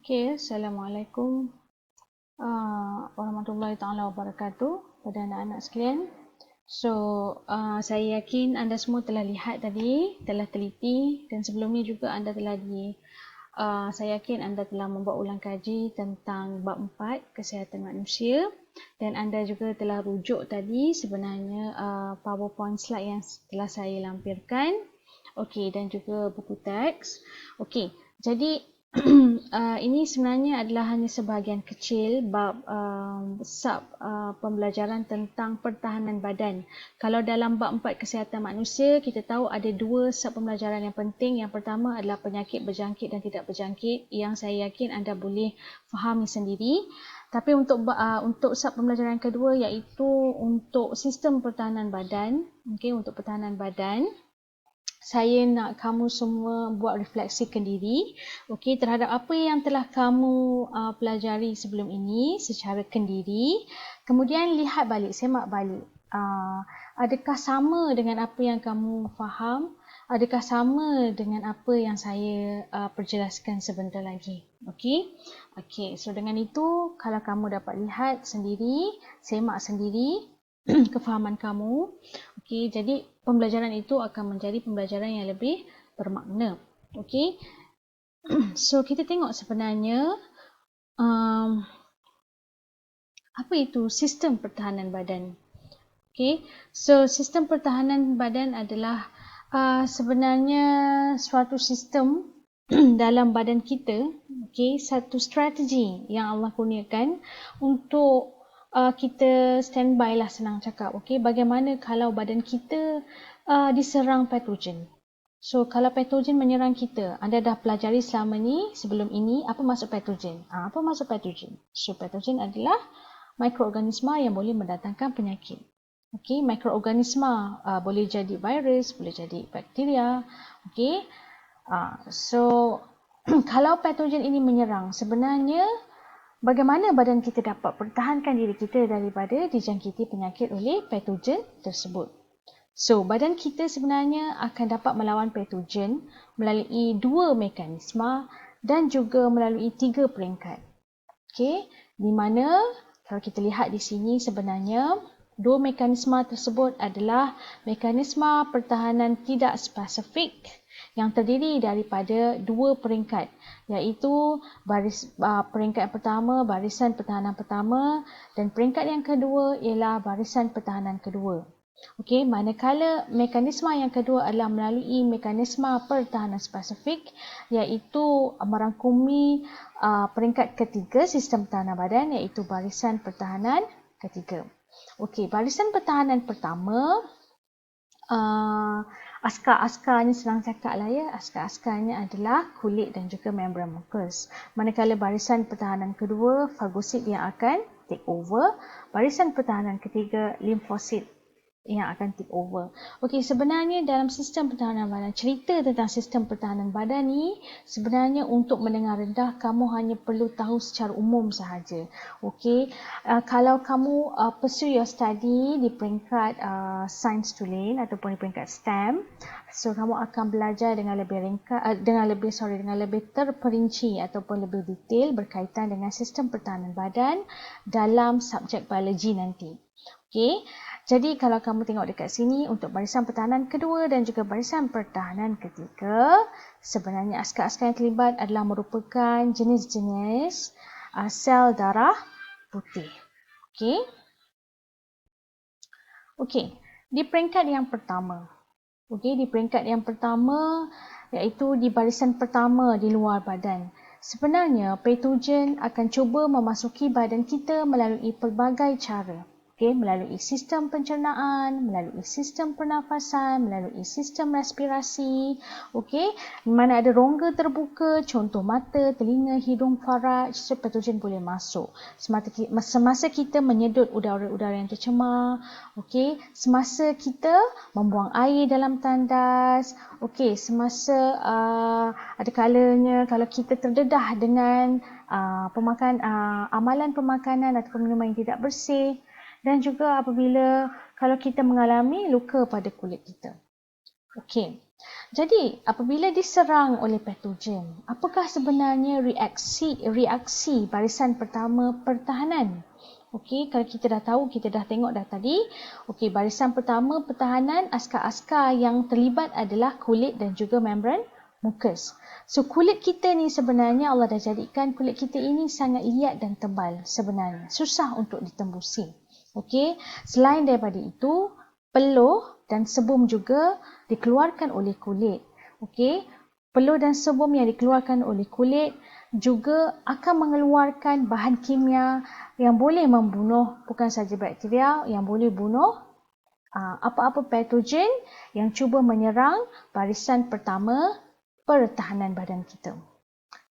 Okay, Assalamualaikum warahmatullahi taala wabarakatuh pada anak-anak sekalian. So, saya yakin anda semua telah lihat tadi, telah teliti, dan sebelum ni juga anda telah saya yakin anda telah membuat ulang kaji tentang bab 4 kesihatan manusia, dan anda juga telah rujuk tadi sebenarnya PowerPoint slide yang telah saya lampirkan. Okey, dan juga buku teks. Okey, jadi ini sebenarnya adalah hanya sebahagian kecil bab sub pembelajaran tentang pertahanan badan. Kalau dalam bab 4 kesihatan manusia, kita tahu ada dua sub pembelajaran yang penting. Yang pertama adalah penyakit berjangkit dan tidak berjangkit, yang saya yakin anda boleh fahami sendiri. Tapi untuk sub pembelajaran kedua, iaitu untuk sistem pertahanan badan, untuk pertahanan badan, saya nak kamu semua buat refleksi kendiri terhadap apa yang telah kamu pelajari sebelum ini secara kendiri. Kemudian lihat balik, semak balik. Adakah sama dengan apa yang kamu faham? Adakah sama dengan apa yang saya perjelaskan sebentar lagi? Okey, so dengan itu, kalau kamu dapat lihat sendiri, semak sendiri kefahaman kamu. Okey, jadi pembelajaran itu akan menjadi pembelajaran yang lebih bermakna. Okey. So kita tengok sebenarnya apa itu sistem pertahanan badan. Okey. So sistem pertahanan badan adalah sebenarnya suatu sistem dalam badan kita, satu strategi yang Allah kurniakan untuk kita standby lah, senang cakap. Bagaimana kalau badan kita diserang patogen? So kalau patogen menyerang kita, anda dah pelajari selama ni, sebelum ini, apa maksud patogen? Apa maksud patogen? So patogen adalah mikroorganisma yang boleh mendatangkan penyakit. Mikroorganisma boleh jadi virus, boleh jadi bakteria. So kalau patogen ini menyerang, sebenarnya bagaimana badan kita dapat pertahankan diri kita daripada dijangkiti penyakit oleh patogen tersebut? So, badan kita sebenarnya akan dapat melawan patogen melalui dua mekanisme dan juga melalui tiga peringkat. Di mana kalau kita lihat di sini, sebenarnya dua mekanisme tersebut adalah mekanisme pertahanan tidak spesifik yang terdiri daripada dua peringkat, iaitu peringkat yang pertama, barisan pertahanan pertama, dan peringkat yang kedua ialah barisan pertahanan kedua. Manakala mekanisme yang kedua adalah melalui mekanisme pertahanan spesifik, iaitu merangkumi peringkat ketiga sistem pertahanan badan, iaitu barisan pertahanan ketiga. Barisan pertahanan pertama, askar-askarnya senang cakap lah ya, askar-askarnya adalah kulit dan juga membran mukus. Manakala barisan pertahanan kedua, fagosit yang akan take over. Barisan pertahanan ketiga, limfosit yang akan take over. Sebenarnya dalam sistem pertahanan badan, cerita tentang sistem pertahanan badan ni sebenarnya untuk mendengar rendah, kamu hanya perlu tahu secara umum sahaja. Kalau kamu pursue your study di peringkat science tulen ataupun di peringkat STEM, so kamu akan belajar dengan lebih terperinci ataupun lebih detail berkaitan dengan sistem pertahanan badan dalam subjek biologi nanti. Jadi kalau kamu tengok dekat sini, untuk barisan pertahanan kedua dan juga barisan pertahanan ketiga, sebenarnya askar-askar yang terlibat adalah merupakan jenis-jenis sel darah putih. Di peringkat yang pertama. Di peringkat yang pertama, iaitu di barisan pertama di luar badan. Sebenarnya, patogen akan cuba memasuki badan kita melalui pelbagai cara. Melalui sistem pencernaan, melalui sistem pernafasan, melalui sistem respirasi. Mana ada rongga terbuka, contoh mata, telinga, hidung, faraj, so patogen boleh masuk. Semasa kita menyedut udara-udara yang tercemar, semasa kita membuang air dalam tandas, semasa ada kalanya kalau kita terdedah dengan amalan pemakanan atau minuman yang tidak bersih, dan juga apabila kalau kita mengalami luka pada kulit kita. Jadi, apabila diserang oleh patogen, apakah sebenarnya reaksi barisan pertama pertahanan? Okey, kalau kita dah tahu, kita dah tengok dah tadi. Okey, barisan pertama pertahanan, askar-askar yang terlibat adalah kulit dan juga membran mukus. So, kulit kita ni sebenarnya Allah dah jadikan kulit kita ini sangat liat dan tebal sebenarnya. Susah untuk ditembusi. Okey, selain daripada itu, peluh dan sebum juga dikeluarkan oleh kulit. Okey, peluh dan sebum yang dikeluarkan oleh kulit juga akan mengeluarkan bahan kimia yang boleh membunuh bukan saja bakteria, yang boleh bunuh apa-apa patogen yang cuba menyerang barisan pertama pertahanan badan kita.